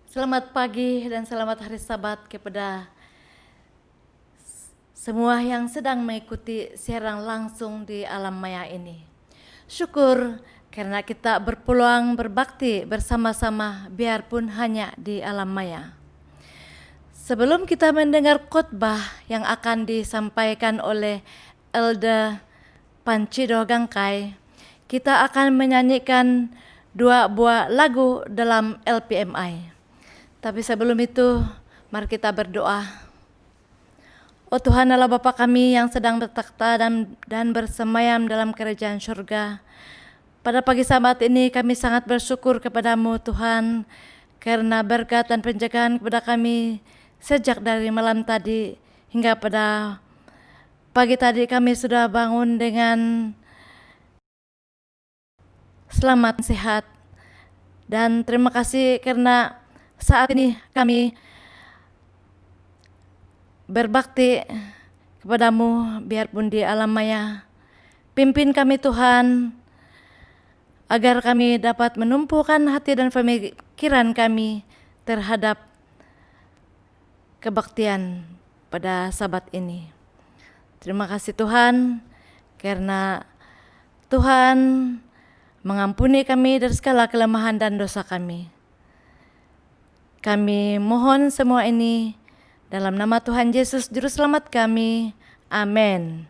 Selamat pagi dan selamat hari Sabat kepada semua yang sedang mengikuti siaran langsung di alam maya ini. Syukur karena kita berpeluang berbakti bersama-sama biarpun hanya di alam maya. Sebelum kita mendengar khotbah yang akan disampaikan oleh Elder Pancido Gangkai, kita akan menyanyikan 2 buah lagu dalam LPMI. Tapi sebelum itu, mari kita berdoa. Oh Tuhan Allah Bapa kami yang sedang bertakhta dan bersemayam dalam kerajaan surga. Pada pagi Sabat ini kami sangat bersyukur kepadamu Tuhan, karena berkat dan penjagaan kepada kami sejak dari malam tadi hingga pada pagi tadi kami sudah bangun dengan selamat sehat. Dan terima kasih karena saat ini kami berbakti kepadamu biarpun di alam maya. Pimpin kami Tuhan, agar kami dapat menumpukan hati dan pemikiran kami terhadap kebaktian pada Sabat ini. Terima kasih Tuhan, karena Tuhan mengampuni kami dari segala kelemahan dan dosa kami. Kami mohon semua ini dalam nama Tuhan Yesus Juru Selamat kami. Amin.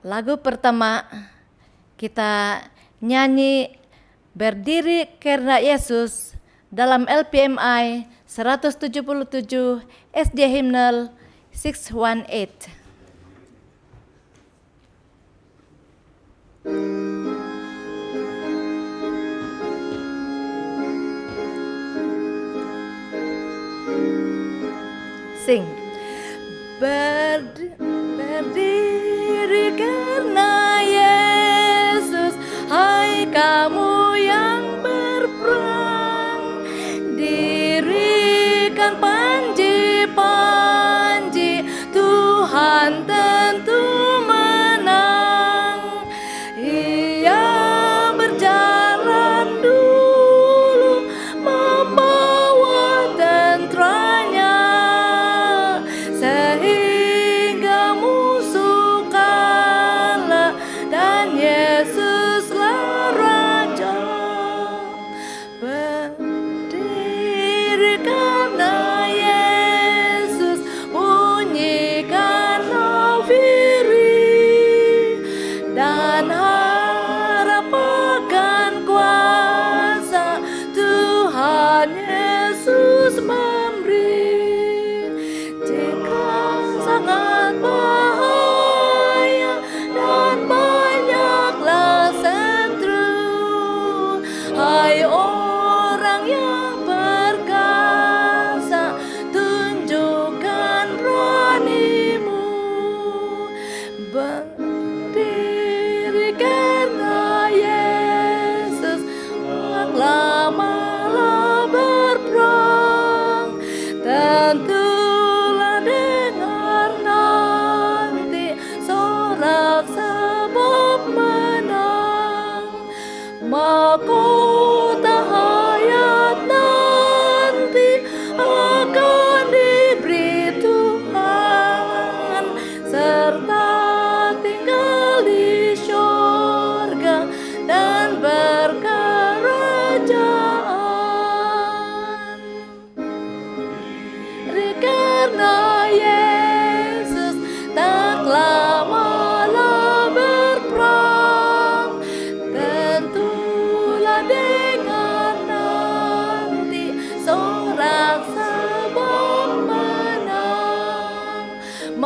Lagu pertama kita nyanyi Berdiri Karena Yesus dalam LPMI 177 SD Hymnal 618. Sing. Berdiri karena Yesus, hai kamu yang berperang, dirikan panji-panji, Tuhan tentu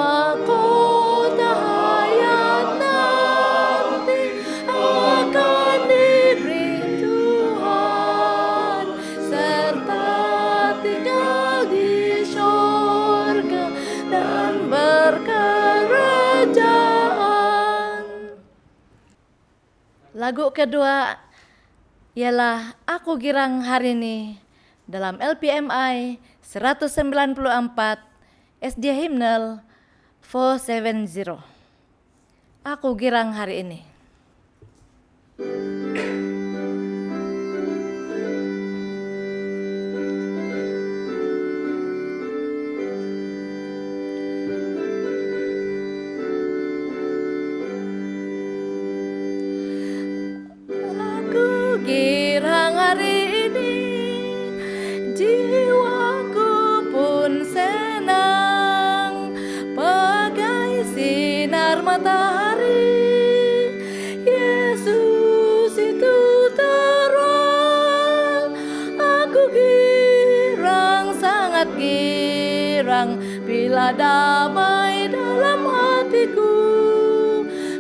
mahkota hayat nanti akan diberi Tuhan, serta tinggal di sorga dan berkerajaan. Lagu kedua ialah Aku Girang Hari Ini dalam LPMI 194 SD Hymnal 470. Aku girang hari ini. Aku girang hari ini, jiwaku pun senang, bagai sinar matahari. Yesus itu terang, aku girang, sangat girang, bila damai dalam hatiku.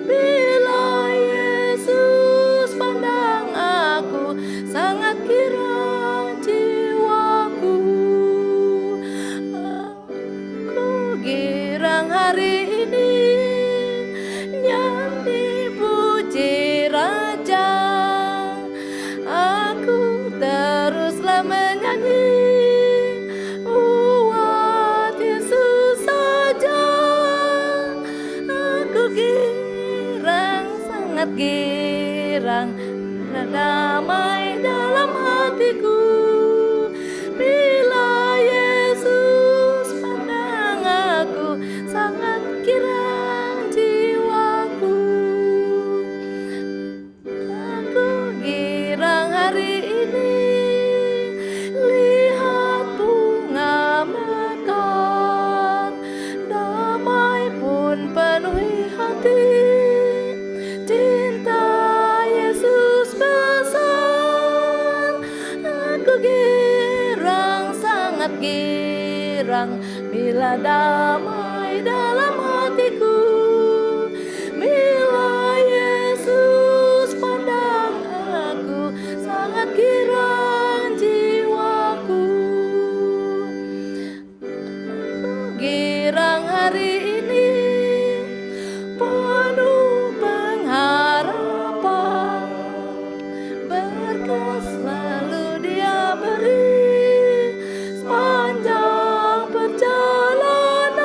Bila Yesus pandang aku, sangat girang jiwaku. Aku girang hari ini, nyanyi puji Raja. Aku teruslah menyanyi, buat Yesus saja. Aku girang, sangat girang, damai dalam hatiku. Bila Yesus pandang aku, sangat girang jiwaku. Aku girang hari ini, lihat bunga mekar, damai pun penuhi hati. Cinta Yesus besar, aku girang, sangat girang, bila damai dalam hatiku. Bila Yesus pandang aku, sangat girang jiwaku. Aku girang hari ini, penuh pengharapan, berkat selalu Dia beri sepanjang perjalanan.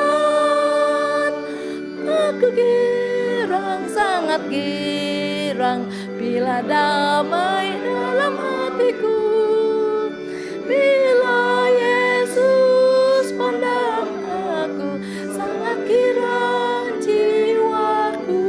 Aku girang, sangat girang, bila damai dalam hatiku. Bila Yesus pandang aku, sangat girang jiwaku.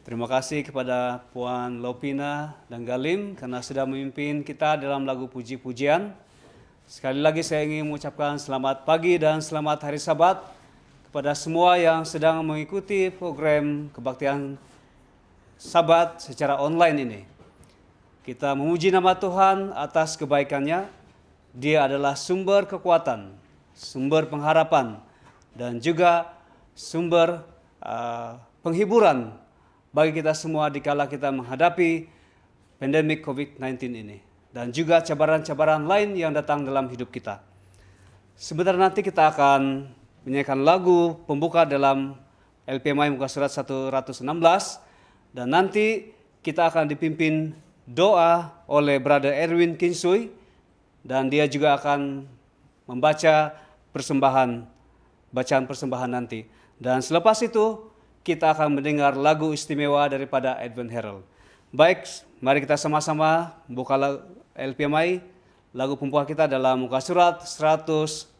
Terima kasih kepada Puan Lopina dan Galim karena sudah memimpin kita dalam lagu puji-pujian. Sekali lagi saya ingin mengucapkan selamat pagi dan selamat hari Sabat kepada semua yang sedang mengikuti program kebaktian Sabat secara online ini. Kita memuji nama Tuhan atas kebaikannya. Dia adalah sumber kekuatan, sumber pengharapan, dan juga sumber penghiburan bagi kita semua dikala kita menghadapi pandemik COVID-19 ini. Dan juga cabaran-cabaran lain yang datang dalam hidup kita. Sebentar nanti kita akan menyanyikan lagu pembuka dalam LPMI muka surat 116. Dan nanti kita akan dipimpin doa oleh Brother Erwin Kinsui. Dan dia juga akan membaca bacaan persembahan nanti. Dan selepas itu kita akan mendengar lagu istimewa daripada Advent Herald. Baik, mari kita sama-sama buka LPMI, lagu pembuka kita dalam muka surat 116.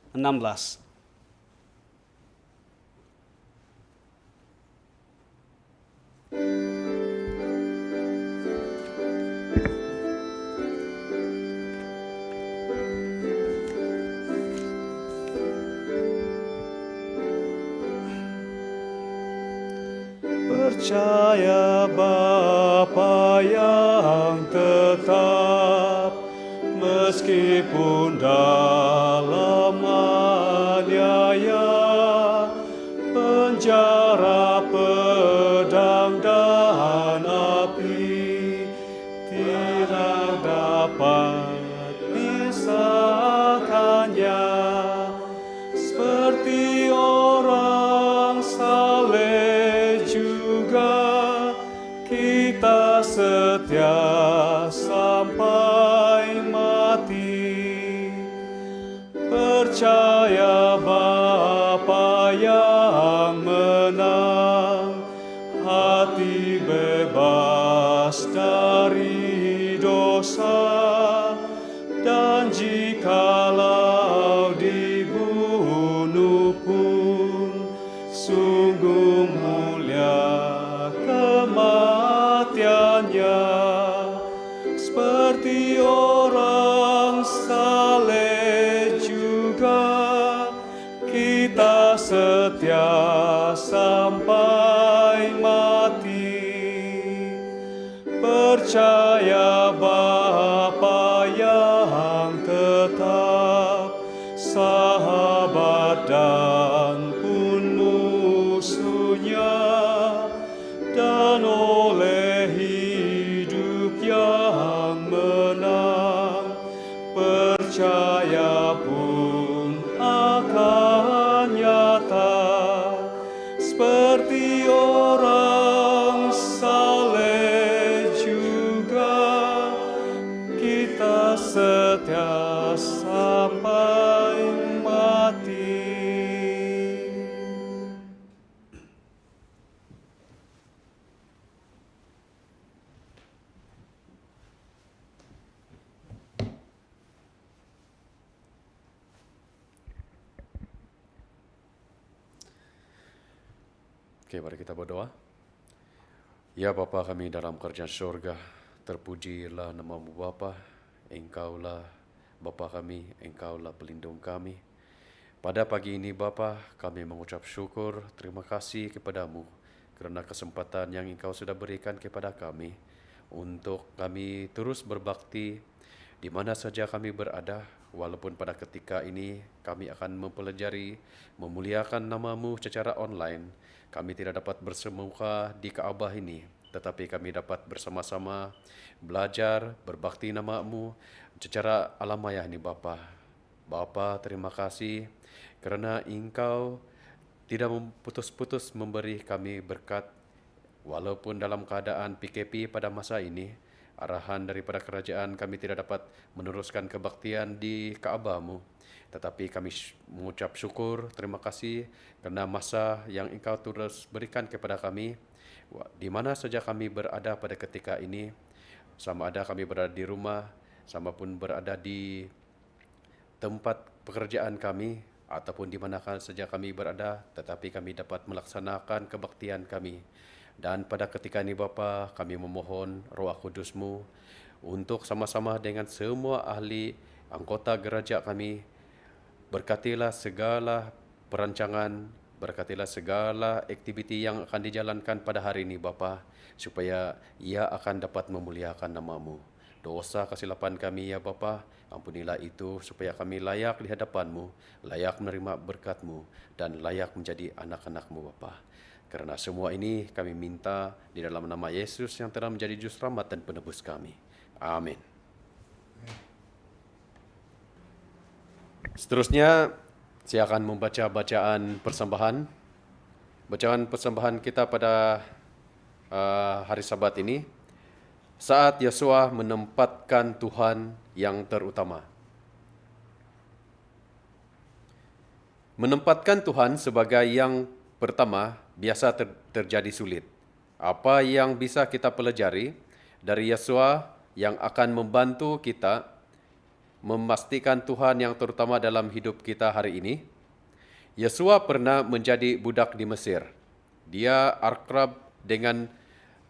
percaya Bapa yang tetap, meskipun dalam aniaya, penjara, pedang dan api, tidak dapat pisahkannya. Seperti orang saleh juga, kita setia sampai mati. Percaya Bapa yang menang, hati bebas dari dosa, dan jikalau dibunuh pun, sungguh mulia kematiannya. Seperti orang saleh juga, kita setia sampai mati. Percaya Bapa yang tetap, sahabat dan pun musuhnya, dan oleh hidup yang menang, percaya pun akan nyata. Seperti orang saleh juga, kita setia sampai mati. Oke, mari kita berdoa. Ya Bapa kami dalam kerajaan surga, terpujilah nama-Mu Bapa. Engkaulah Bapa kami, Engkaulah pelindung kami. Pada pagi ini Bapa, kami mengucap syukur, terima kasih kepadamu kerana kesempatan yang Engkau sudah berikan kepada kami untuk kami terus berbakti di mana saja kami berada, walaupun pada ketika ini kami akan mempelajari, memuliakan nama-Mu secara online. Kami tidak dapat bersemuka di Kaabah ini, tetapi kami dapat bersama-sama belajar, berbakti nama-Mu secara alam maya ini Bapa. Bapa, terima kasih kerana Engkau tidak putus-putus memberi kami berkat, walaupun dalam keadaan PKP pada masa ini, arahan daripada kerajaan kami tidak dapat meneruskan kebaktian di Kaabah-Mu. Tetapi kami mengucap syukur, terima kasih kerana masa yang Engkau terus berikan kepada kami, di mana saja kami berada pada ketika ini, sama ada kami berada di rumah, sama pun berada di tempat pekerjaan kami, ataupun di mana saja kami berada, tetapi kami dapat melaksanakan kebaktian kami. Dan pada ketika ini Bapa, kami memohon Roh Kudus-Mu untuk sama-sama dengan semua ahli anggota gereja kami, berkatilah segala perancangan, berkatilah segala aktiviti yang akan dijalankan pada hari ini Bapa, supaya ia akan dapat memuliakan nama-Mu. Dosa kesilapan kami ya Bapa, ampunilah itu supaya kami layak di hadapan-Mu, layak menerima berkat-Mu, dan layak menjadi anak-anak-Mu Bapa. Karena semua ini kami minta di dalam nama Yesus yang telah menjadi juru selamat dan penebus kami. Amin. Seterusnya, saya akan membaca bacaan persembahan. Bacaan persembahan kita pada hari Sabat ini, saat Yesua menempatkan Tuhan yang terutama. Menempatkan Tuhan sebagai yang pertama biasa terjadi sulit. Apa yang bisa kita pelajari dari Yesua yang akan membantu kita memastikan Tuhan yang terutama dalam hidup kita hari ini? Yesua pernah menjadi budak di Mesir. Dia akrab dengan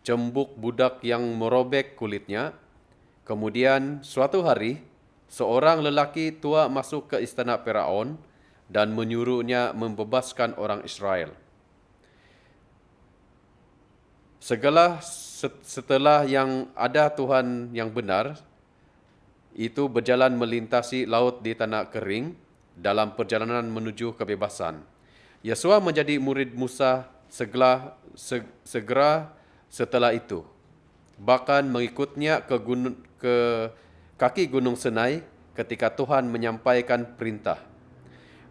cembuk budak yang merobek kulitnya. Kemudian suatu hari, seorang lelaki tua masuk ke istana Firaun dan menyuruhnya membebaskan orang Israel. Setelah yang ada Tuhan yang benar, itu berjalan melintasi laut di tanah kering dalam perjalanan menuju kebebasan. Yesua menjadi murid Musa segera setelah itu. Bahkan mengikutnya ke kaki Gunung Sinai ketika Tuhan menyampaikan perintah.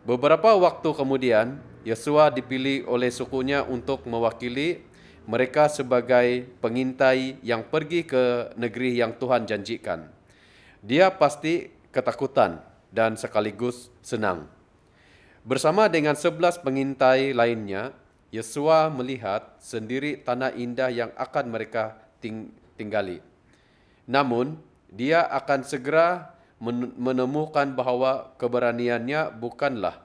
Beberapa waktu kemudian, Yesua dipilih oleh sukunya untuk mewakili mereka sebagai pengintai yang pergi ke negeri yang Tuhan janjikan. Dia pasti ketakutan dan sekaligus senang. Bersama dengan 11 pengintai lainnya, Yesua melihat sendiri tanah indah yang akan mereka tinggali. Namun, dia akan segera menemukan bahwa keberaniannya bukanlah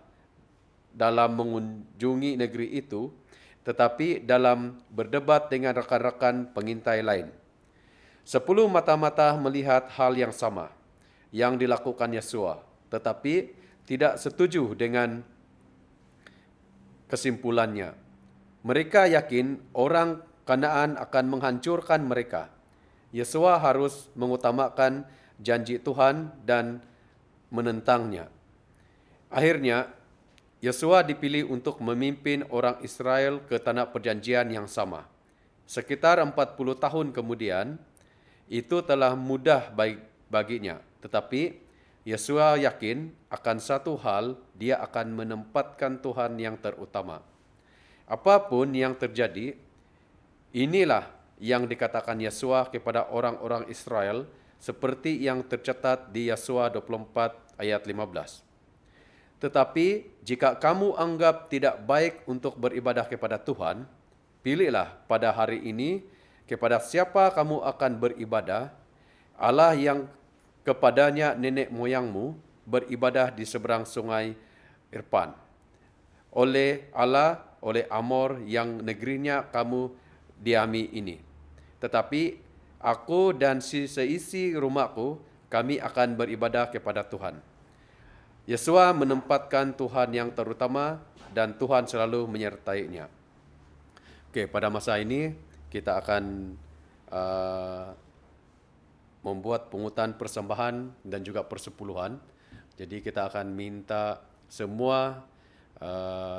dalam mengunjungi negeri itu, tetapi dalam berdebat dengan rekan-rekan pengintai lain. 10 mata-mata melihat hal yang sama yang dilakukan Yesua, tetapi tidak setuju dengan kesimpulannya. Mereka yakin orang Kanaan akan menghancurkan mereka. Yesua harus mengutamakan janji Tuhan dan menentangnya. Akhirnya, Yesua dipilih untuk memimpin orang Israel ke tanah perjanjian yang sama. Sekitar 40 tahun kemudian, itu telah mudah baginya. Tetapi Yesua yakin akan satu hal, dia akan menempatkan Tuhan yang terutama. Apapun yang terjadi, inilah yang dikatakan Yesua kepada orang-orang Israel seperti yang tercatat di Yesua 24 ayat 15. Tetapi jika kamu anggap tidak baik untuk beribadah kepada Tuhan, pilihlah pada hari ini kepada siapa kamu akan beribadah, Allah yang kepadanya nenek moyangmu beribadah di seberang sungai Irfan. Oleh Amor yang negerinya kamu diami ini. Tetapi aku dan seisi rumahku, kami akan beribadah kepada Tuhan. Yesua menempatkan Tuhan yang terutama dan Tuhan selalu menyertainya. Pada masa ini kita akan membuat pungutan persembahan dan juga persepuluhan. Jadi kita akan minta semua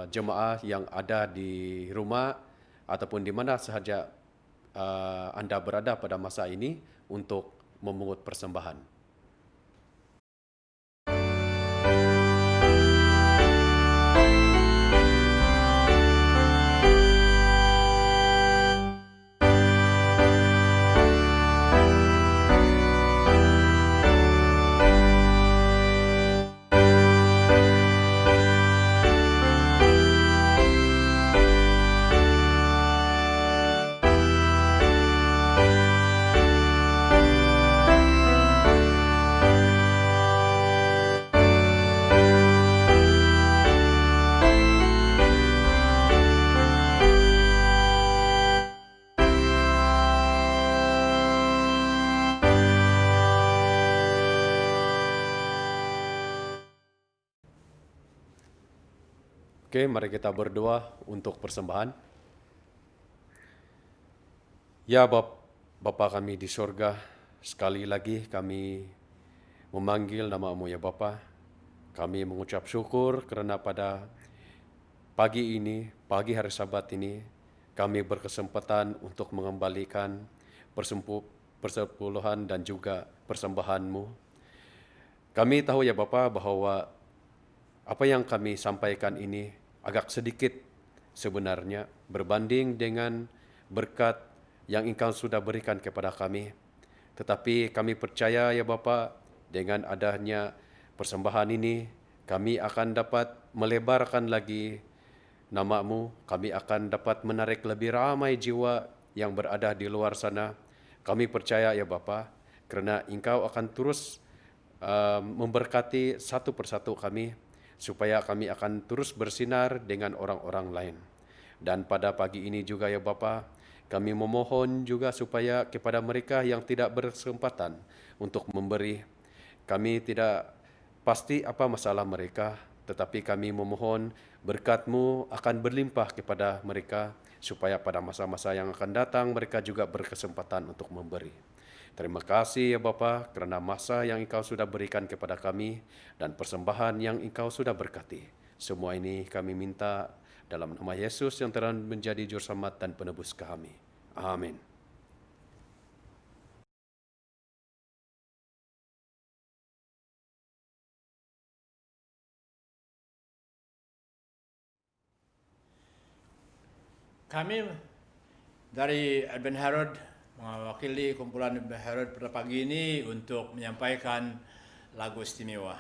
jemaah yang ada di rumah ataupun di mana sahaja Anda berada pada masa ini untuk memungut persembahan. Mari kita berdoa untuk persembahan. Ya Bapa kami di sorga, sekali lagi kami memanggil nama-Mu ya Bapa. Kami mengucap syukur kerana pada pagi hari Sabat ini, kami berkesempatan untuk mengembalikan persepuluhan dan juga persembahan-Mu. Kami tahu ya Bapa bahwa apa yang kami sampaikan ini agak sedikit sebenarnya berbanding dengan berkat yang Engkau sudah berikan kepada kami. Tetapi kami percaya ya Bapa, dengan adanya persembahan ini, kami akan dapat melebarkan lagi nama-Mu, kami akan dapat menarik lebih ramai jiwa yang berada di luar sana. Kami percaya ya Bapa, kerana Engkau akan terus memberkati satu persatu kami, supaya kami akan terus bersinar dengan orang-orang lain. Dan pada pagi ini juga ya Bapa, kami memohon juga supaya kepada mereka yang tidak berkesempatan untuk memberi, kami tidak pasti apa masalah mereka, Tetapi kami memohon berkat-Mu akan berlimpah kepada mereka, supaya pada masa-masa yang akan datang mereka juga berkesempatan untuk memberi. Terima kasih ya Bapa, kerana masa yang Engkau sudah berikan kepada kami dan persembahan yang Engkau sudah berkati. Semua ini kami minta dalam nama Yesus yang telah menjadi juru selamat dan penebus kami. Amin. Kami dari Advent Herald mewakili kumpulan Advent Herald pada pagi ini untuk menyampaikan lagu istimewa.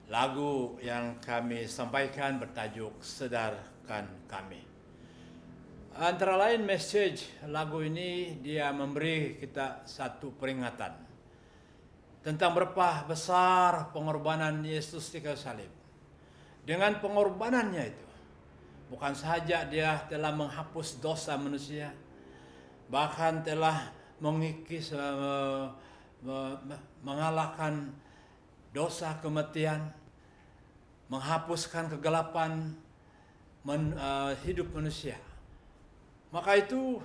Lagu yang kami sampaikan bertajuk Sedarkan Kami. Antara lain message lagu ini dia memberi kita satu peringatan tentang berapa besar pengorbanan Yesus di kayu salib. Dengan pengorbanannya itu, bukan sahaja dia telah menghapus dosa manusia, bahkan telah mengikis, mengalahkan dosa kematian, menghapuskan kegelapan hidup manusia. Maka itu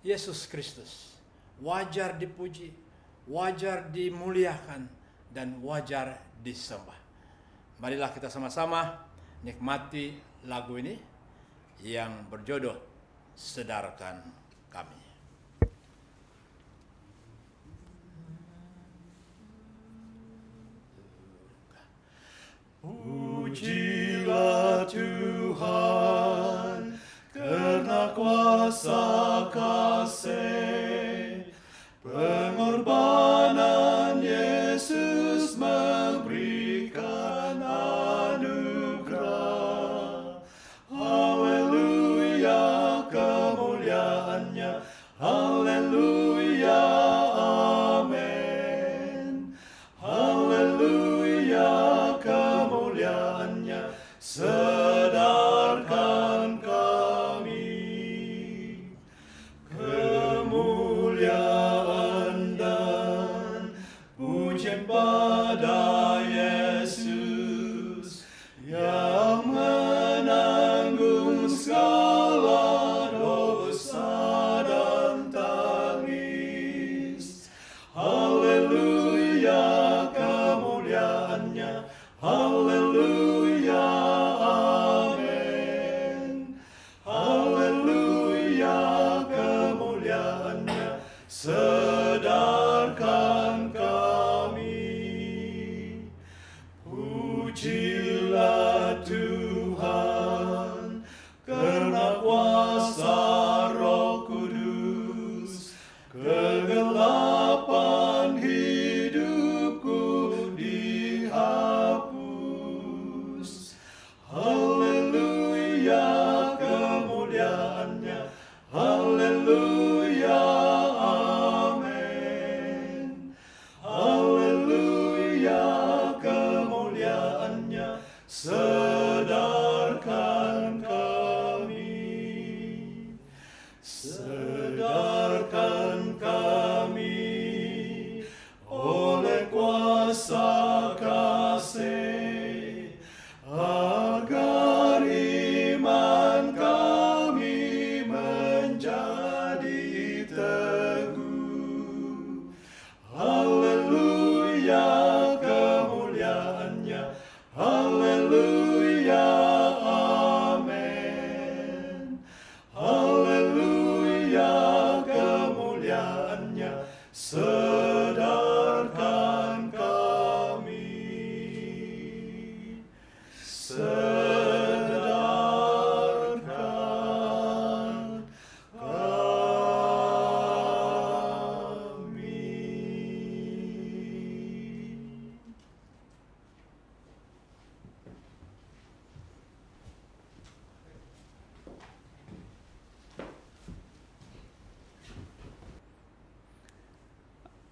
Yesus Kristus wajar dipuji, wajar dimuliakan, dan wajar disembah. Marilah kita sama-sama nikmati lagu ini yang berjodoh Sedarkan Kami. Pujilah Tuhan karena kuasa kasih, pengorbanan Yesus memberikan anugerah. Haleluya kemuliaannya, haleluya, amin. Haleluya kemuliaannya, sedarkan kami. Kemuliaan dan pujian pada Yesus yang menanggung segala dosa dan tangis. Haleluya kemuliaannya, haleluya, amin. Haleluya kemuliaannya, sedarkan kami. Pujilah Tuhan karena kuasa Roh Kudus, kegelapan hidupku dihapus. Haleluya kemuliaannya, haleluya, amin. Haleluya kemuliaannya, sedarkan kami. Sedarkan kami oleh kuasa kasih, agar iman kami menjadi teguh. Haleluya kemuliaannya, haleluya, amin. Haleluya kemuliaannya, sedarkan kami. Sedarkan kami.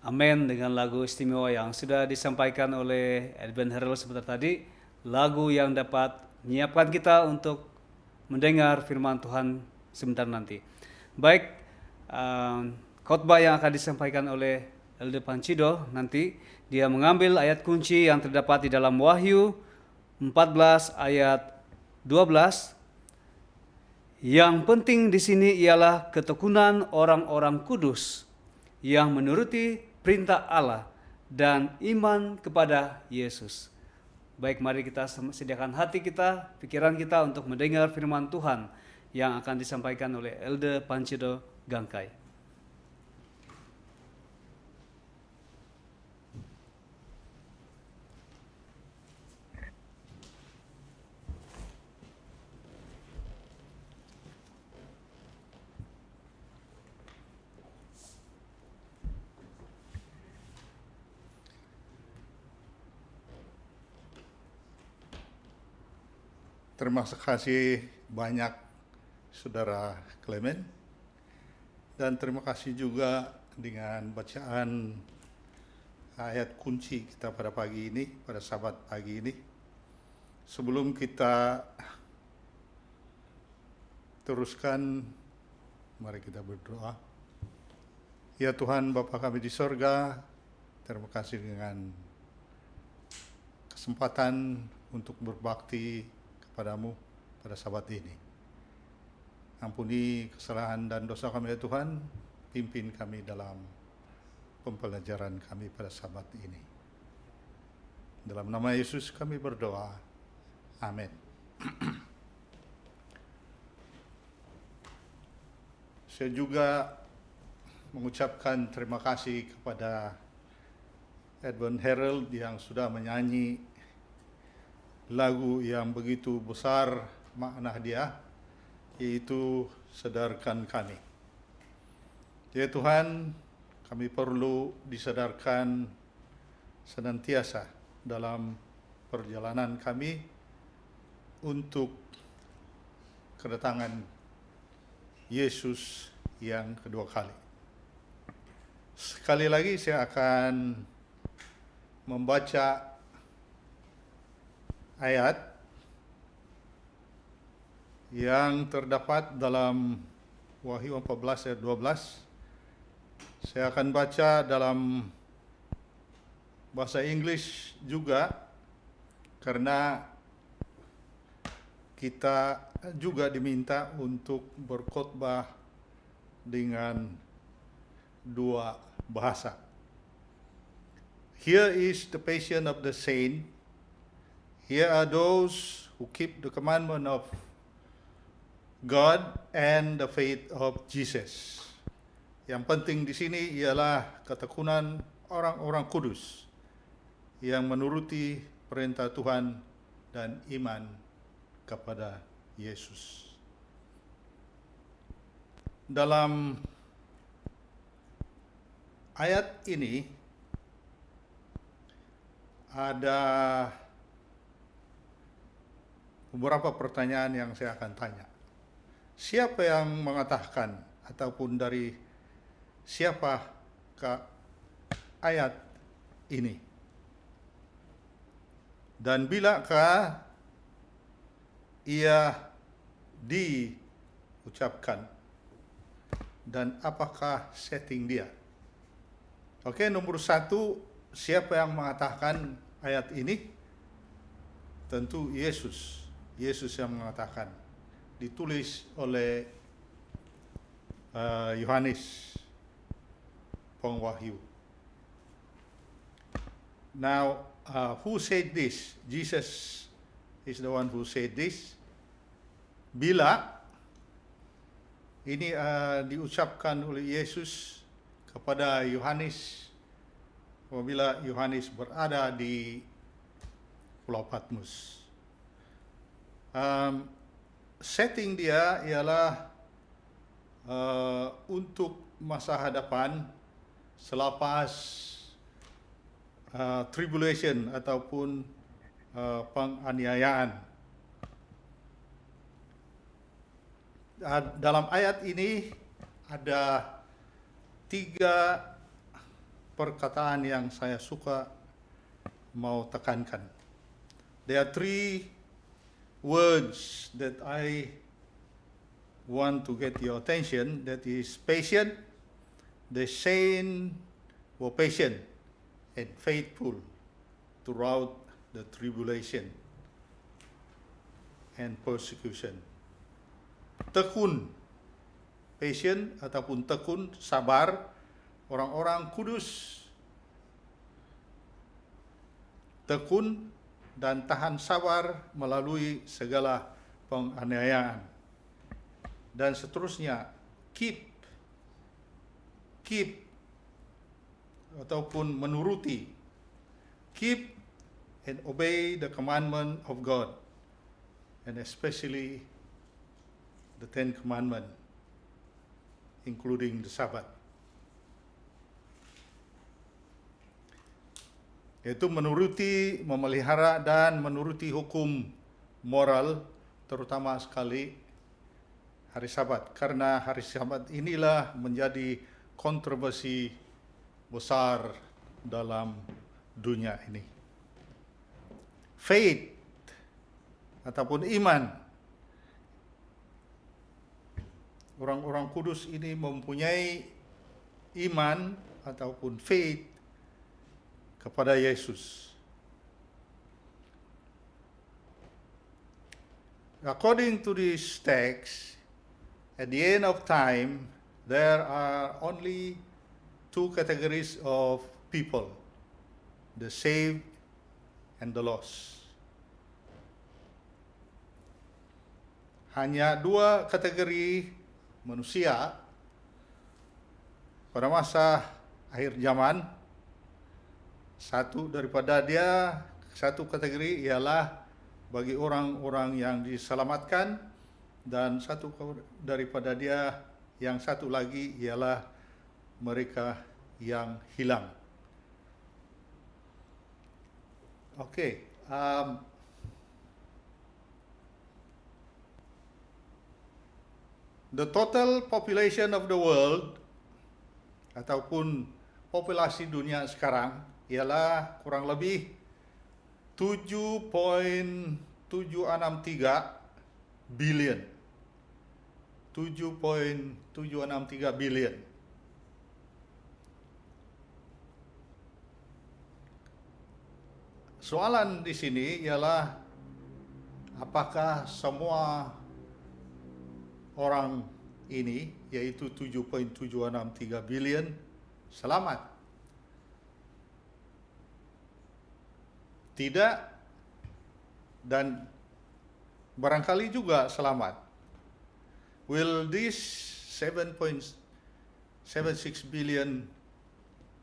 Amin. Dengan lagu istimewa yang sudah disampaikan oleh Advent Herald sebentar tadi, lagu yang dapat menyiapkan kita untuk mendengar firman Tuhan sebentar nanti. Baik, khotbah yang akan disampaikan oleh Elder Pancido nanti, dia mengambil ayat kunci yang terdapat di dalam Wahyu 14 ayat 12. Yang penting di sini ialah ketekunan orang-orang kudus yang menuruti perintah Allah dan iman kepada Yesus. Baik, mari kita sediakan hati kita, pikiran kita untuk mendengar firman Tuhan yang akan disampaikan oleh Elder Pancedo Gangkai. Terima kasih banyak Saudara Clement, dan terima kasih juga dengan bacaan ayat kunci kita pada pagi ini, pada Sabat pagi ini. Sebelum kita teruskan, mari kita berdoa. Ya Tuhan Bapa kami di sorga, terima kasih dengan kesempatan untuk berbakti kepadamu pada Sabat ini. Ampuni kesalahan dan dosa kami ya Tuhan, pimpin kami dalam pembelajaran kami pada Sabat ini. Dalam nama Yesus kami berdoa, amin. Saya juga mengucapkan terima kasih kepada Edwin Harold yang sudah menyanyi lagu yang begitu besar makna dia, yaitu Sadarkan Kami. Ya Tuhan, kami perlu disadarkan senantiasa dalam perjalanan kami untuk kedatangan Yesus yang kedua kali. Sekali lagi saya akan membaca ayat yang terdapat dalam Wahyu 14 ayat 12. Saya akan baca dalam bahasa Inggris juga, karena kita juga diminta untuk berkhotbah dengan dua bahasa. Here is the passion of the saint. Here are those who keep the commandment of God and the faith of Jesus. Yang penting di sini ialah ketekunan orang-orang kudus yang menuruti perintah Tuhan dan iman kepada Yesus. Dalam ayat ini ada beberapa pertanyaan yang saya akan tanya. Siapa yang mengatakan, ataupun dari siapa ke ayat ini? Dan bilakah ia diucapkan? Dan apakah setting dia? Oke, nomor 1, siapa yang mengatakan ayat ini? Tentu Yesus. Yesus yang mengatakan, ditulis oleh Yohanes Pengwahyu. Now, who said this? Jesus is the one who said this. Bila ini diucapkan oleh Yesus kepada Yohanes apabila Yohanes berada di Pulau Patmos. Setting dia ialah untuk masa hadapan selepas tribulation ataupun penganiayaan. Dalam ayat ini ada 3 perkataan yang saya suka mau tekankan. There are 3 words that I want to get your attention. That is patient, the saint were patient and faithful throughout the tribulation. and persecution. Tekun, patient ataupun tekun, sabar, orang-orang kudus tekun dan tahan sabar melalui segala penganiayaan. Dan seterusnya, keep ataupun menuruti, keep and obey the commandment of God, and especially the Ten Commandments, including the Sabbath. Yaitu menuruti, memelihara dan menuruti hukum moral, terutama sekali hari Sabat. Karena hari Sabat inilah menjadi kontroversi besar dalam dunia ini. Faith ataupun iman. Orang-orang kudus ini mempunyai iman ataupun faith kepada Yesus. According to this text, at the end of time, there are only two categories of people, the saved and the lost. Hanya dua kategori manusia pada masa akhir zaman. Satu kategori ialah bagi orang-orang yang diselamatkan, dan daripada dia yang satu lagi ialah mereka yang hilang. Okay. The total population of the world ataupun populasi dunia sekarang ialah kurang lebih 7.763 billion. 7.763 billion. Soalan di sini ialah apakah semua orang ini, yaitu 7.763 billion, selamat? Tidak, dan barangkali juga selamat. Will these 7.76 billion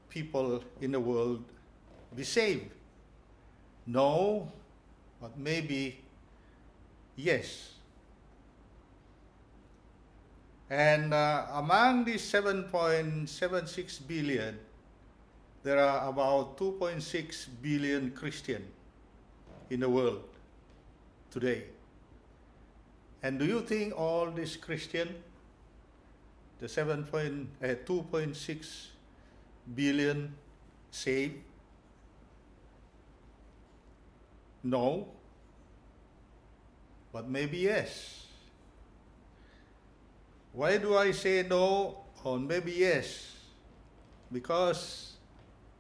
people in the world be saved? No, but maybe yes. And among these 7.76 billion, there are about 2.6 billion Christian in the world today. And do you think all these Christian, the 2.6 billion saved? No, but maybe yes. Why do I say no or maybe yes? Because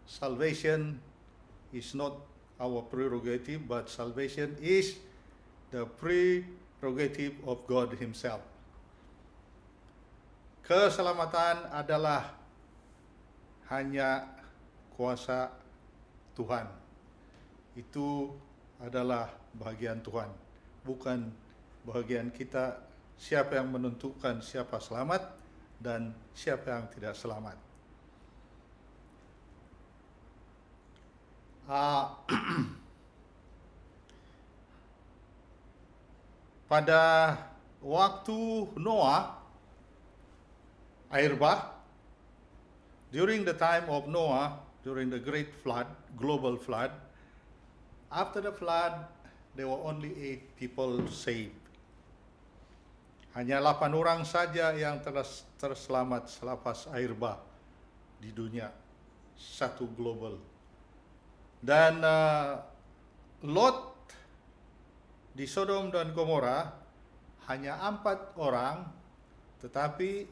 salvation is not our prerogative, but salvation is the prerogative of God Himself. Keselamatan adalah hanya kuasa Tuhan. Itu adalah bahagian Tuhan, bukan bahagian kita. Siapa yang menentukan siapa selamat dan siapa yang tidak selamat. Pada waktu Noah, air bah, during the time of Noah, during the great flood, global flood, after the flood, there were only 8 people saved. Hanya 8 orang saja yang terselamat selepas air bah di dunia, satu global. Dan Lot di Sodom dan Gomora hanya 4 orang, tetapi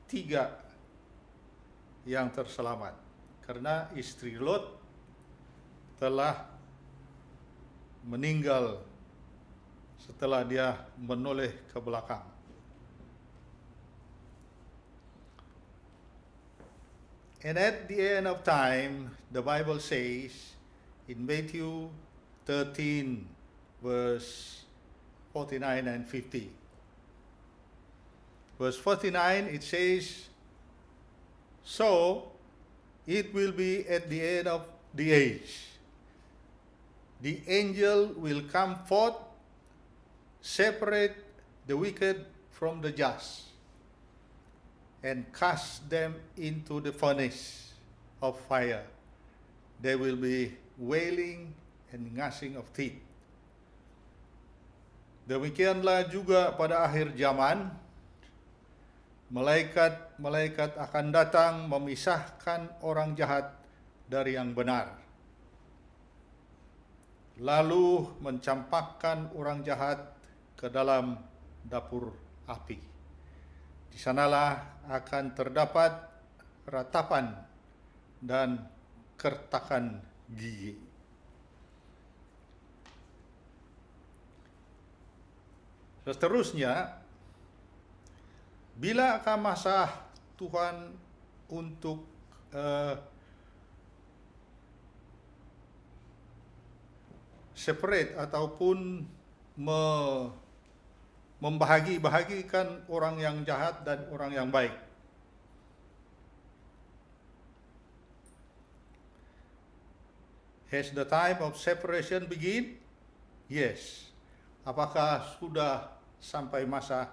3 yang terselamat. Karena istri Lot telah meninggal setelah dia menoleh ke belakang. And at the end of time, the Bible says in Matthew 13, verse 49 and 50. Verse 49, it says, "So it will be at the end of the age. The angel will come forth, separate the wicked from the just, and cast them into the furnace of fire. There will be wailing and gnashing of teeth." Demikianlah juga pada akhir zaman, malaikat-malaikat akan datang memisahkan orang jahat dari yang benar, lalu mencampakkan orang jahat ke dalam dapur api. Di sanalah akan terdapat ratapan dan kertakan gigi. Seterusnya, bilakah masa Tuhan untuk separate ataupun membahagi-bahagikan orang yang jahat dan orang yang baik? Has the time of separation begin? Yes. Apakah sudah sampai masa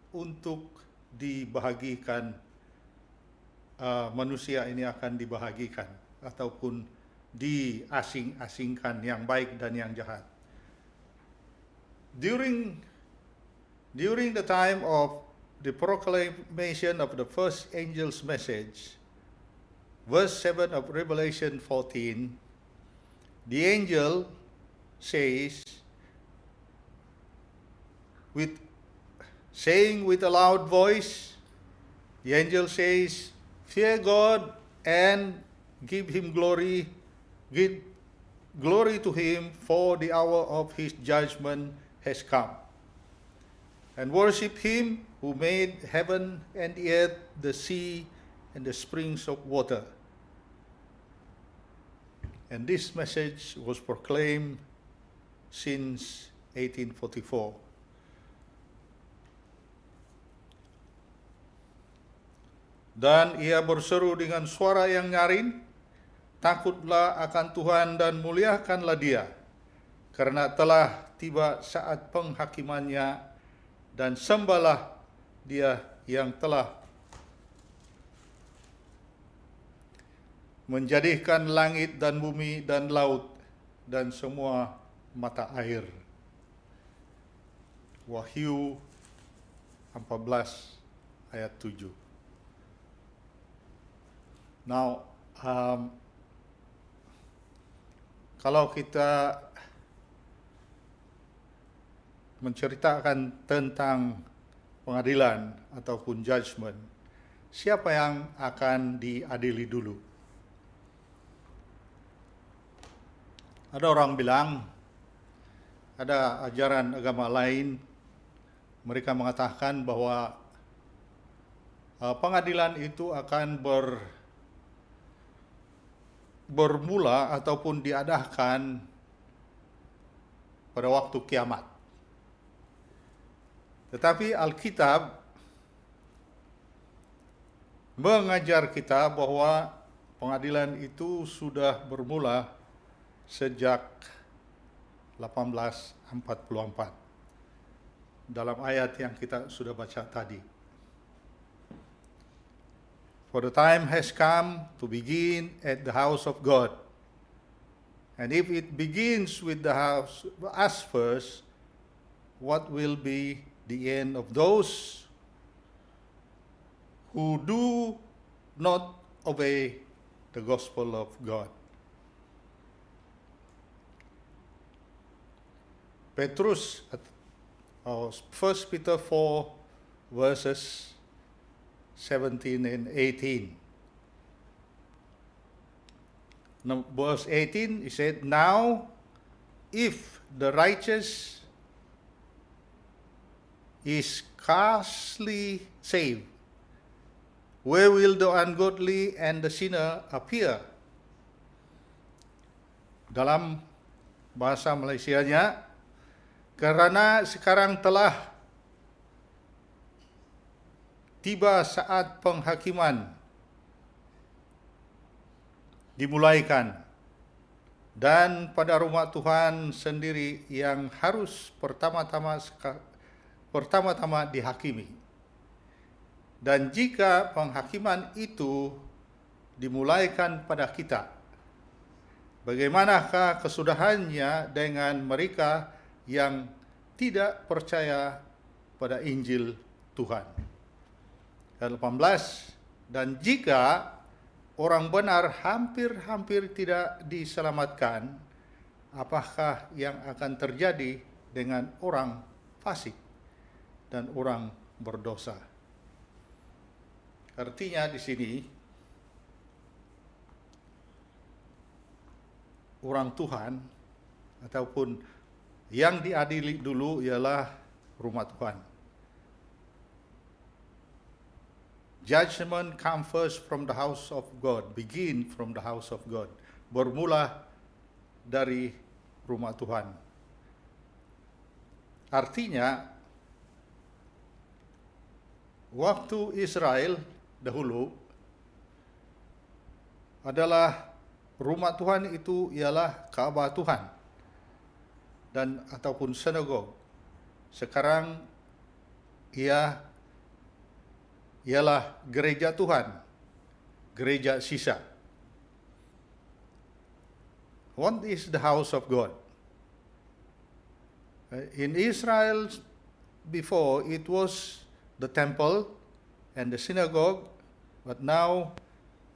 untuk dibahagikan, manusia ini akan dibahagikan ataupun diasing-asingkan yang baik dan yang jahat? During the time of the proclamation of the first angel's message, verse 7 of Revelation 14, the angel says, saying with a loud voice, the angel says, "Fear God and give him glory, give glory to him, for the hour of his judgment has come. And worship him who made heaven and the earth, the sea, and the springs of water." And this message was proclaimed since 1844. Dan ia berseru dengan suara yang nyaring, "Takutlah akan Tuhan dan muliakanlah Dia, karena telah tiba saat penghakimannya, dan sembahlah Dia yang telah menjadikan langit dan bumi dan laut dan semua mata air." Wahyu 14 ayat 7. Now, kalau kita menceritakan tentang pengadilan ataupun judgment, siapa yang akan diadili dulu? Ada orang bilang, ada ajaran agama lain, mereka mengatakan bahwa pengadilan itu akan bermula ataupun diadakan pada waktu kiamat. Tetapi Alkitab mengajar kita bahwa pengadilan itu sudah bermula sejak 1844 dalam ayat yang kita sudah baca tadi. For the time has come to begin at the house of God. And if it begins with the house, us first, what will be the end of those who do not obey the gospel of God? Petrus, 1 Peter 4, verses 17 and 18. Now, verse 18, he said, "Now, if the righteous is scarcely saved. Where will the ungodly and the sinner appear? Dalam bahasa Malaysianya, karena sekarang telah tiba saat penghakiman dimulaikan, dan pada rumah Tuhan sendiri yang harus pertama-tama dihakimi. Dan jika penghakiman itu dimulaikan pada kita, bagaimanakah kesudahannya dengan mereka yang tidak percaya pada Injil Tuhan? Ayat 18, dan jika orang benar hampir-hampir tidak diselamatkan, apakah yang akan terjadi dengan orang fasik dan orang berdosa? Artinya di sini, orang Tuhan ataupun yang diadili dulu ialah rumah Tuhan. Judgment come first from the house of God, begin from the house of God. Bermula dari rumah Tuhan. Artinya, waktu Israel dahulu adalah rumah Tuhan itu ialah Ka'bah Tuhan dan ataupun sinagog. Sekarang ialah gereja Tuhan, gereja sisa. What is the house of God? In Israel before it was the temple and the synagogue, but now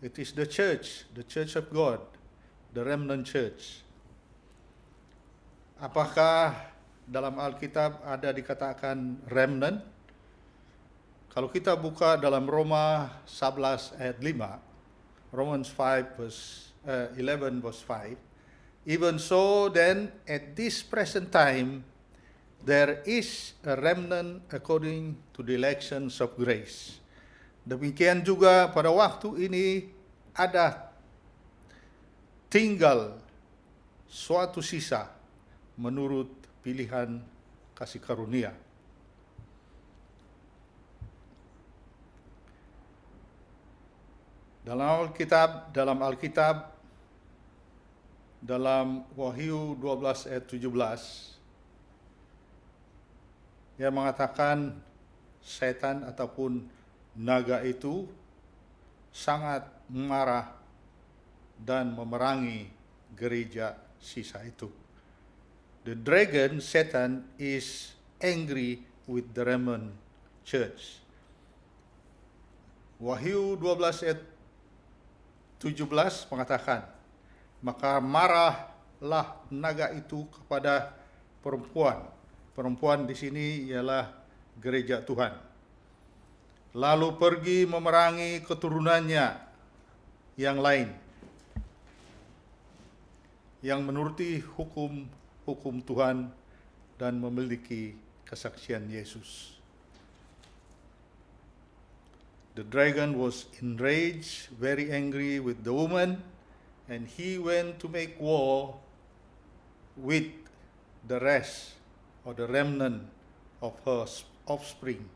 it is the church of God, the remnant church. Apakah dalam Alkitab ada dikatakan remnant? Kalau kita buka dalam Roma 11 ayat 5, Romans 11 verse 5, even so then at this present time there is a remnant according to the elections of grace. Demikian juga pada waktu ini ada tinggal suatu sisa menurut pilihan kasih karunia. Dalam Alkitab, dalam Wahyu 12 ayat 17, yang mengatakan setan ataupun naga itu sangat marah dan memerangi gereja sisa itu. The dragon, Satan, is angry with the remnant church. Wahyu 12 ayat 17 mengatakan, maka marahlah naga itu kepada perempuan. Perempuan di sini ialah gereja Tuhan. Lalu pergi memerangi keturunannya yang lain, yang menuruti hukum Tuhan dan memiliki kesaksian Yesus. The dragon was enraged, very angry with the woman, and he went to make war with the rest or the remnant of her offspring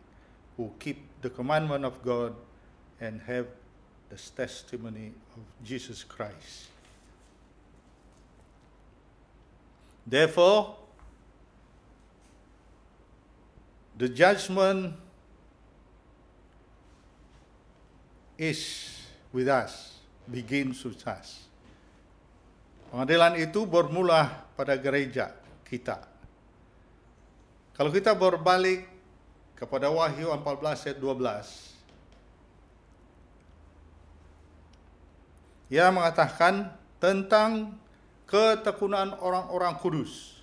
who keep the commandment of God and have the testimony of Jesus Christ. Therefore, the judgment is with us, begins with us. Pengadilan itu bermula pada gereja kita. Kalau kita berbalik kepada Wahyu 14 ayat 12, ia mengatakan tentang ketekunan orang-orang kudus.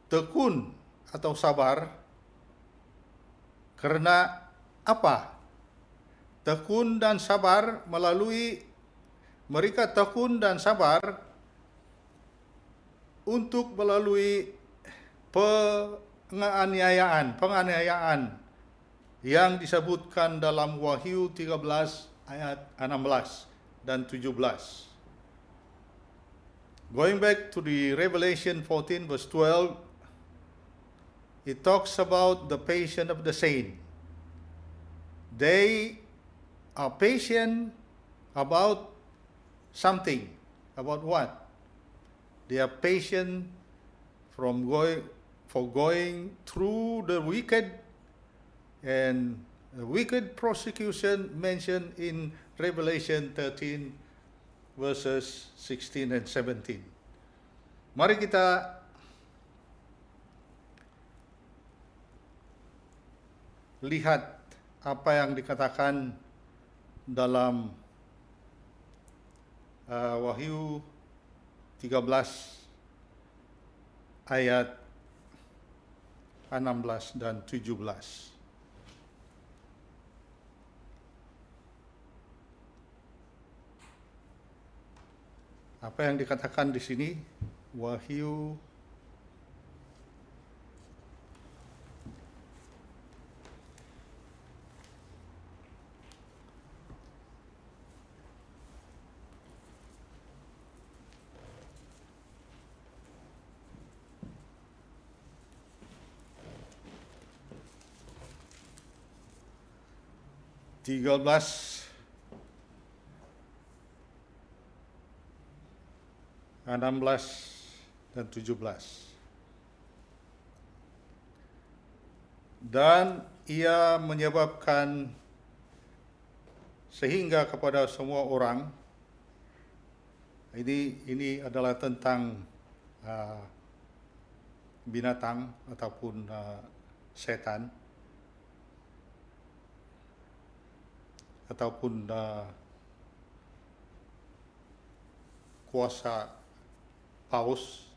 Tekun atau sabar karena apa? Tekun dan sabar melalui mereka tekun dan sabar untuk melalui penganiayaan yang disebutkan dalam Wahyu 13 ayat 16 dan 17. Going back to the Revelation 14 verse 12, it talks about the patience of the saint. They are patient about something. About what? They are patient for going through the wicked and the wicked prosecution mentioned in Revelation 13 verses 16 and 17. Mari kita lihat apa yang dikatakan dalam Wahyu 13 ayat 16 dan 17. Apa yang dikatakan di sini? Wahyu 13 16 dan 17. Dan ia menyebabkan sehingga kepada semua orang, ini adalah tentang binatang ataupun setan ataupun kuasa paus.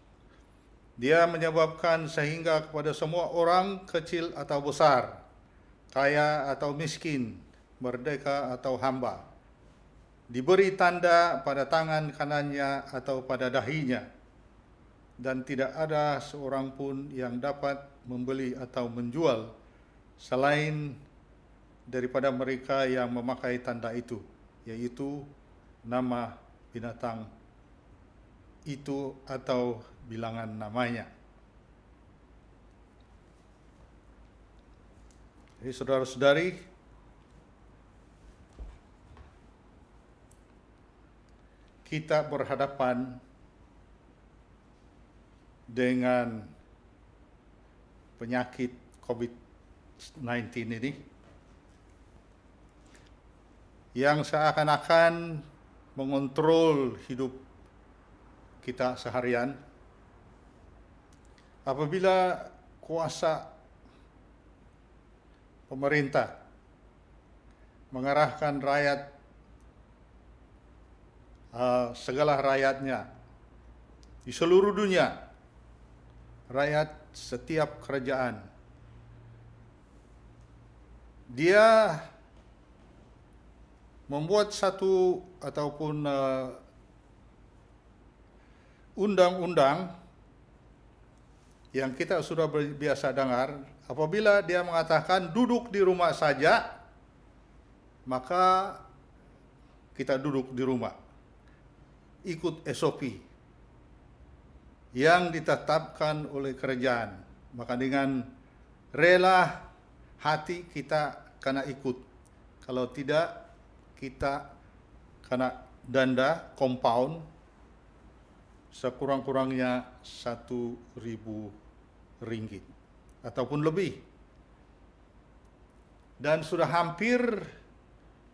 Dia menyebabkan sehingga kepada semua orang, kecil atau besar, kaya atau miskin, merdeka atau hamba, diberi tanda pada tangan kanannya atau pada dahinya, dan tidak ada seorang pun yang dapat membeli atau menjual selain daripada mereka yang memakai tanda itu, yaitu nama binatang itu atau bilangan namanya. Jadi saudara-saudari, kita berhadapan dengan penyakit COVID-19 ini yang seakan-akan mengontrol hidup kita seharian. Apabila kuasa pemerintah mengarahkan rakyat, segala rakyatnya di seluruh dunia, rakyat setiap kerajaan, dia membuat satu ataupun undang-undang yang kita sudah biasa dengar. Apabila dia mengatakan duduk di rumah saja, maka kita duduk di rumah, ikut SOP yang ditetapkan oleh kerajaan. Maka dengan rela hati kita kena ikut. Kalau tidak, kita kena denda compound sekurang-kurangnya 1.000 ringgit ataupun lebih. Dan sudah hampir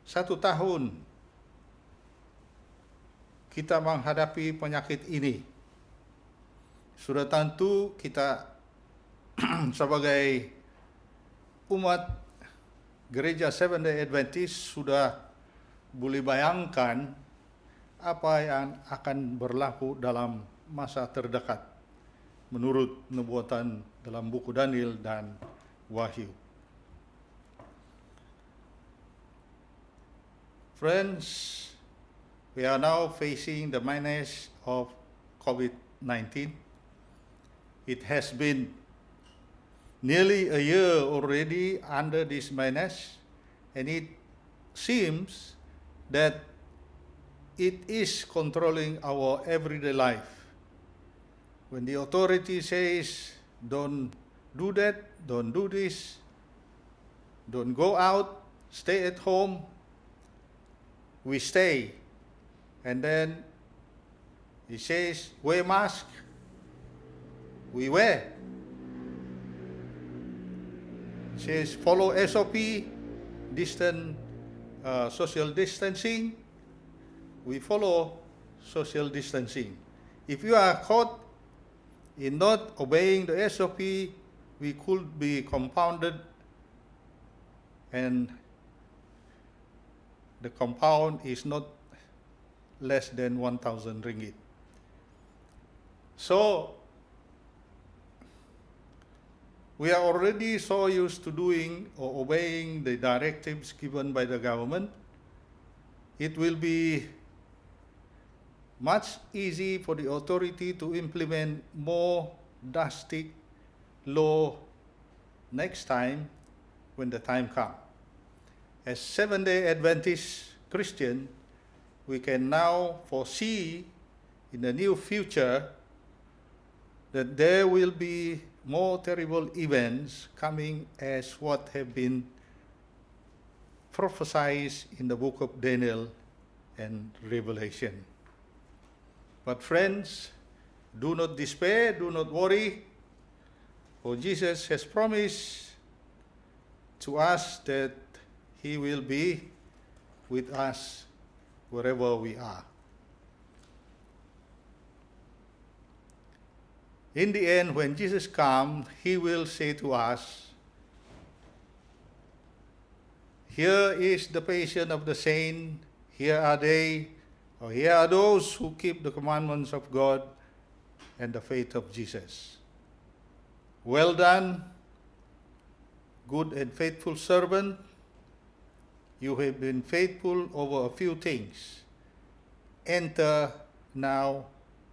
1 tahun kita menghadapi penyakit ini. Sudah tentu kita sebagai umat gereja Seventh-day Adventist sudah boleh bayangkan apa yang akan berlaku dalam masa terdekat menurut nubuatan dalam buku Daniel dan Wahyu. Friends, we are now facing the menace of COVID-19. It has been nearly a year already under this menace, and it seems that it is controlling our everyday life. When the authority says, don't do that, don't do this, don't go out, stay at home, we stay. And then he says, wear mask, we wear. He says, follow SOP, social distancing, we follow social distancing. If you are caught in not obeying the SOP, we could be compounded, and the compound is not less than 1,000 ringgit. So, we are already so used to doing or obeying the directives given by the government. It will be much easy for the authority to implement more drastic law next time when the time comes. As Seventh-day Adventist Christian, we can now foresee in the near future that there will be more terrible events coming as what have been prophesied in the book of Daniel and Revelation. But friends, do not despair, do not worry, for Jesus has promised to us that He will be with us wherever we are. In the end, when Jesus comes, He will say to us, here is the patient of the saint, here are they, or here are those who keep the commandments of God and the faith of Jesus. Well done, good and faithful servant. You have been faithful over a few things. Enter now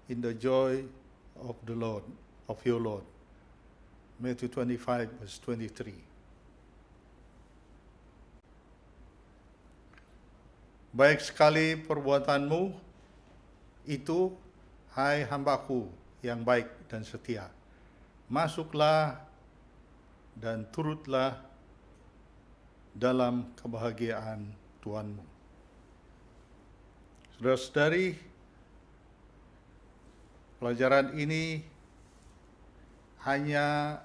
in the joy of the Lord, of your Lord. Matthew 25, verse 23. Baik sekali perbuatanmu itu, hai hambaku yang baik dan setia. Masuklah dan turutlah dalam kebahagiaan Tuhanmu. Saudara-saudari, pelajaran ini hanya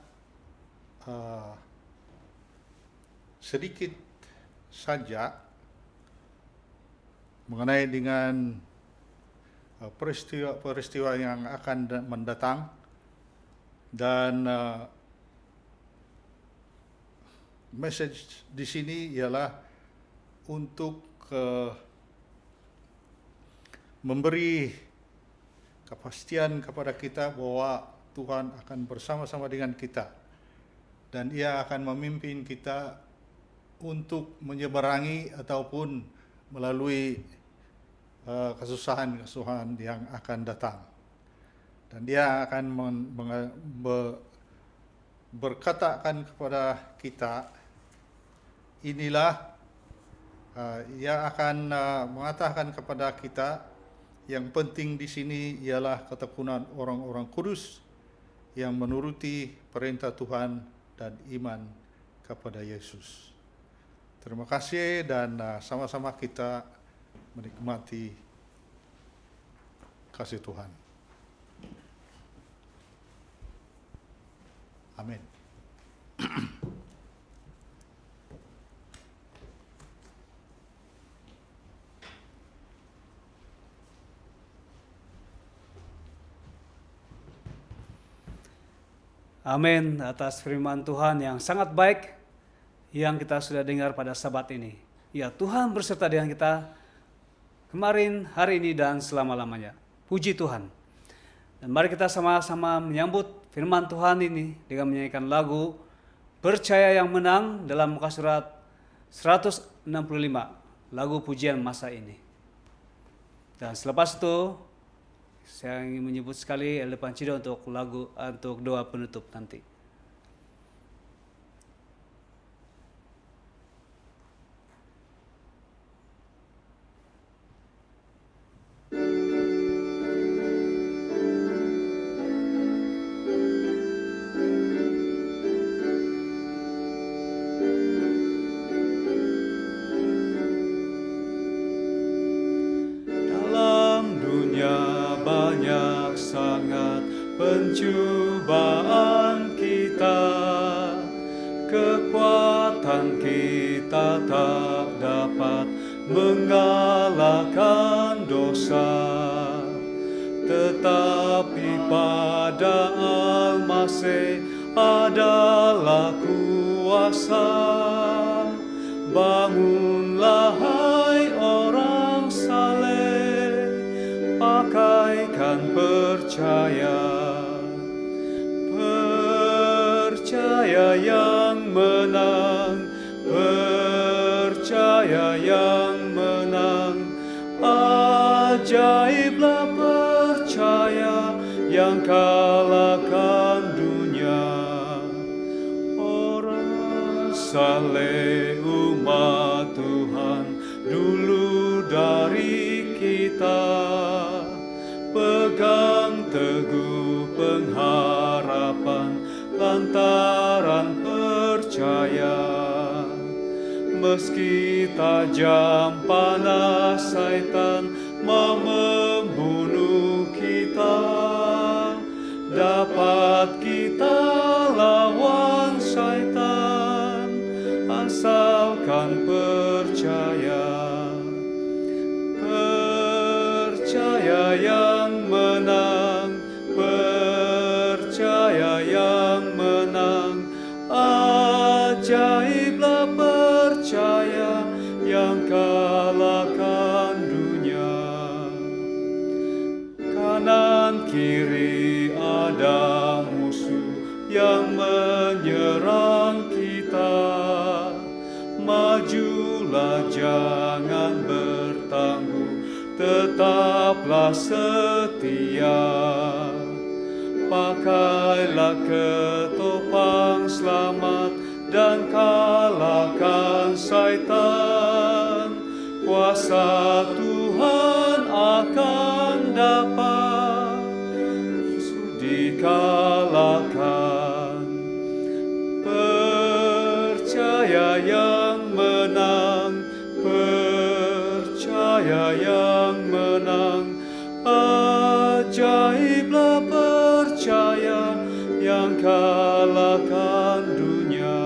sedikit saja mengenai dengan peristiwa-peristiwa yang akan mendatang, dan message di sini ialah untuk memberi kepastian kepada kita bahwa Tuhan akan bersama-sama dengan kita dan Ia akan memimpin kita untuk menyeberangi ataupun melalui kesusahan-kesusahan yang akan datang. Dan Dia akan berkatakan kepada kita, inilah, Ia akan mengatakan kepada kita, yang penting di sini ialah ketekunan orang-orang kudus yang menuruti perintah Tuhan dan iman kepada Yesus. Terima kasih, dan sama-sama kita menikmati kasih Tuhan. Amin. Amin atas firman Tuhan yang sangat baik yang kita sudah dengar pada Sabat ini. Ya, Tuhan berserta dengan kita kemarin, hari ini, dan selama-lamanya. Puji Tuhan. Dan mari kita sama-sama menyambut firman Tuhan ini dengan menyanyikan lagu Percaya yang Menang dalam muka surat 165, lagu pujian masa ini. Dan selepas itu saya ingin menyebut sekali Elder Pancido untuk lagu, untuk doa penutup nanti. kekuatan kita tak dapat mengalahkan dosa, tetapi pada Al-Masih adalah kuasa. Bangunlah hai orang saleh, pakaikan percaya, percaya yang menang, percaya yang menang. Ajaiblah percaya yang kalahkan dunia. Orang saleh umat Tuhan dulu dari kita, pegang teguh pengharapan lantaran percaya. Meski tajam panas Satan mau membunuh kita, dapat kita lawan Satan asalkan percaya. Percaya yang menang, percaya yang menang. Ajaiblah percaya yang kalahkan dunia. Kanan kiri ada musuh yang menyerang kita. Majulah jangan bertangguh, tetaplah setia. Pakailah ketopang selamat dan kalahkan Satan. Kuasa Tuhan akan dapat dikalahkan. Percaya yang menang, percaya yang menang. Ajaiblah percaya yang kalahkan dunia.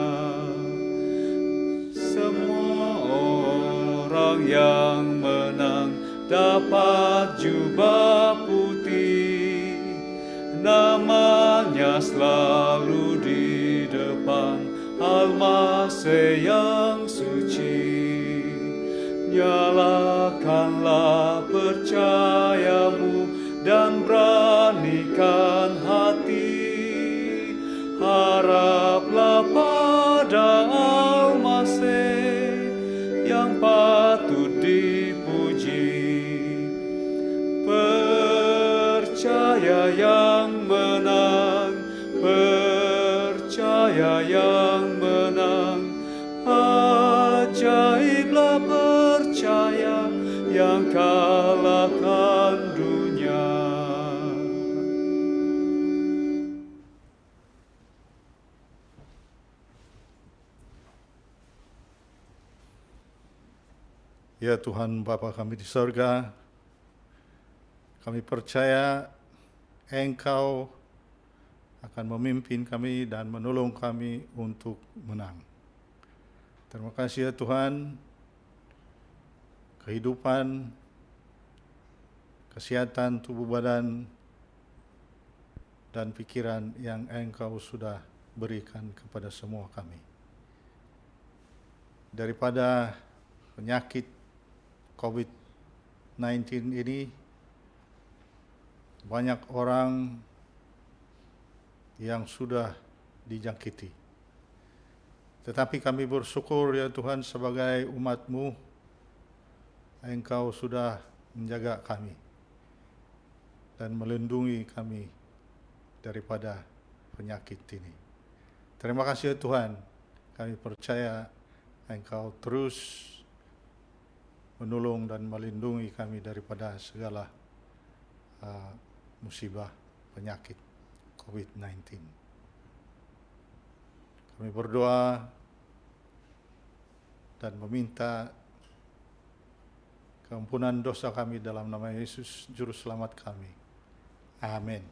Semua orang yang menang dapat jubah putih, namanya selalu di depan Al-Masih yang suci. Nyalakanlah percayamu dan beranikan hati, haraplah pada Al-Masih yang patut dipuji. Percaya yang menang, percaya yang menang. Ajaiblah percaya yang kalahkan dunia. Ya Tuhan Bapa kami di sorga, kami percaya Engkau akan memimpin kami dan menolong kami untuk menang. Terima kasih ya Tuhan, kehidupan, kesehatan tubuh badan, dan pikiran yang Engkau sudah berikan kepada semua kami. Daripada penyakit COVID-19 ini, banyak orang yang sudah dijangkiti. Tetapi kami bersyukur ya Tuhan sebagai umat-Mu, Engkau sudah menjaga kami dan melindungi kami daripada penyakit ini. Terima kasih ya Tuhan, kami percaya Engkau terus menolong dan melindungi kami daripada segala musibah penyakit COVID-19. Kami berdoa dan meminta keampunan dosa kami dalam nama Yesus, Juru Selamat kami. Amin.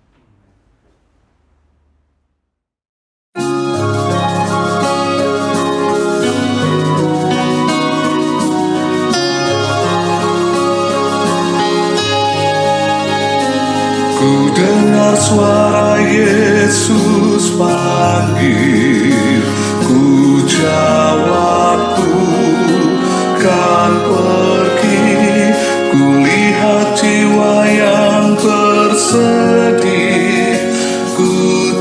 Yesus panggil, ku jawab ku kan pergi. Ku lihat jiwa yang bersedih, ku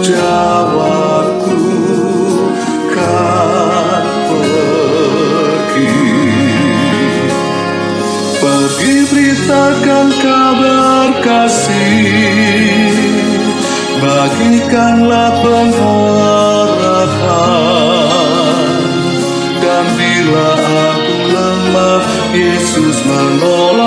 jawab ku kan pergi. Pergi beritakan kabar kasih, bagikanlah pengharapan. Dan bila aku lemah, Yesus menolong.